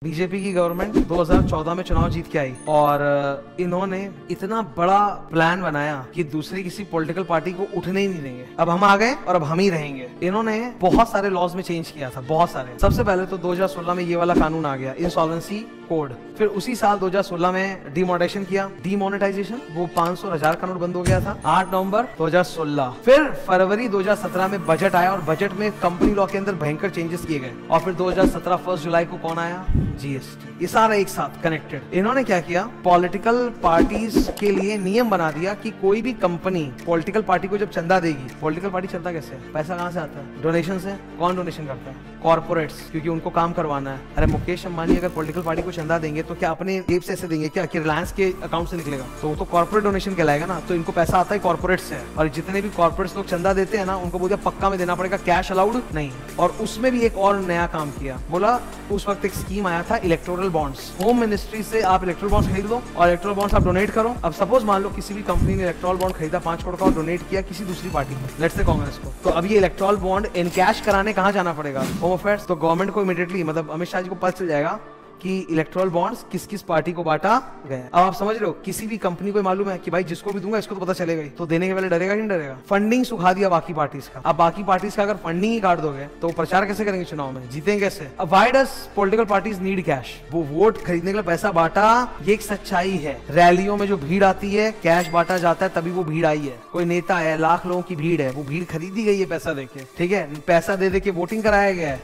BJP की government 2014 में चुनाव जीत के आई और इन्होंने इतना बड़ा प्लान बनाया कि दूसरी किसी पॉलिटिकल पार्टी को उठने ही नहीं देंगे। अब हम आ गए और अब हम ही रहेंगे। इन्होंने बहुत सारे लॉज में चेंज किया था, बहुत सारे। सबसे पहले तो 2016 में ये वाला कानून आ गया, इंसॉल्वेंसी कोड। फिर उसी साल 2016 में डिमोनेटाइजेशन किया, डिमोनेटाइजेशन, वो 500,000 का नोट बंद हो गया था 8 नवंबर 2016। फिर फरवरी 2017 में बजट आया और बजट में कंपनी लॉ के अंदर भयंकर चेंजेस किए गए। और फिर 2017 1 जुलाई को कौन आया? जीएसटी। ये सारा एक साथ कनेक्टेड। इन्होंने क्या किया, पॉलिटिकल पार्टीज के लिए नियम बना दिया कि कोई भी कंपनी पॉलिटिकल पार्टी को जब चंदा देगी, पॉलिटिकल पार्टी चलता कैसे है, पैसा कहां से आता है? डोनेशन से। कौन डोनेशन करता है? कॉर्पोरेट्स, क्योंकि उनको काम करवाना है। अरे मुकेश अंबानी अगर पॉलिटिकल पार्टी को चंदा देंगे तो क्या अपने जेब से ऐसे देंगे क्या कि रिलायंस के अकाउंट से निकलेगा? तो वो तो कॉर्पोरेट डोनेशन कहलाएगा ना। तो इनको पैसा आता है कॉर्पोरेट से, और जितने भी कॉर्पोरेट्स लोग चंदा देते हैं ना, उनको बोलते पक्का में देना पड़ेगा, कैश अलाउड नहीं। और उसमें भी एक और नया काम किया, बोला उस वक्त एक स्कीम आया था इलेक्टोरल बॉन्ड्स। होम मिनिस्ट्री से आप इलेक्टोरल बॉन्ड्स खरीद लो और इलेक्टोरल बॉन्ड्स आप डोनेट करो। अब सपोज मान लो किसी भी कंपनी ने इलेक्टोरल बॉन्ड खरीदा 5 करोड़ का और डोनेट किया किसी दूसरी पार्टी को, लेट्स से कांग्रेस को, तो अब ये इलेक्टोरल बॉन्ड इन कैश कराने कहां जाना पड़ेगा? Home affairs. तो गवर्नमेंट को इमीडिएटली, मतलब अमित शाह जी को पता चल जाएगा कि इलेक्टोरल बॉन्ड्स किस किस पार्टी को बांटा गया। अब आप समझ रहे हो, किसी भी कंपनी को मालूम है कि भाई जिसको भी दूंगा इसको तो पता चलेगा ही, तो देने के पहले डरेगा नहीं डरेगा? फंडिंग सुखा दिया बाकी पार्टीज का। अब बाकी पार्टीज का अगर फंडिंग ही काट दोगे तो प्रचार कैसे करेंगे चुनाव में, जीतेंगे कैसे? अब why does political parties need cash? वो वोट खरीदने के लिए पैसा बांटा, ये एक सच्चाई है। रैलियों में जो भीड़ आती है, कैश बांटा जाता है, तभी वो भीड़ आई है। कोई नेता है, लाख लोगों की भीड़ है, वो भीड़ खरीदी गई है पैसा देके, ठीक है, पैसा दे दे के वोटिंग कराया गया है।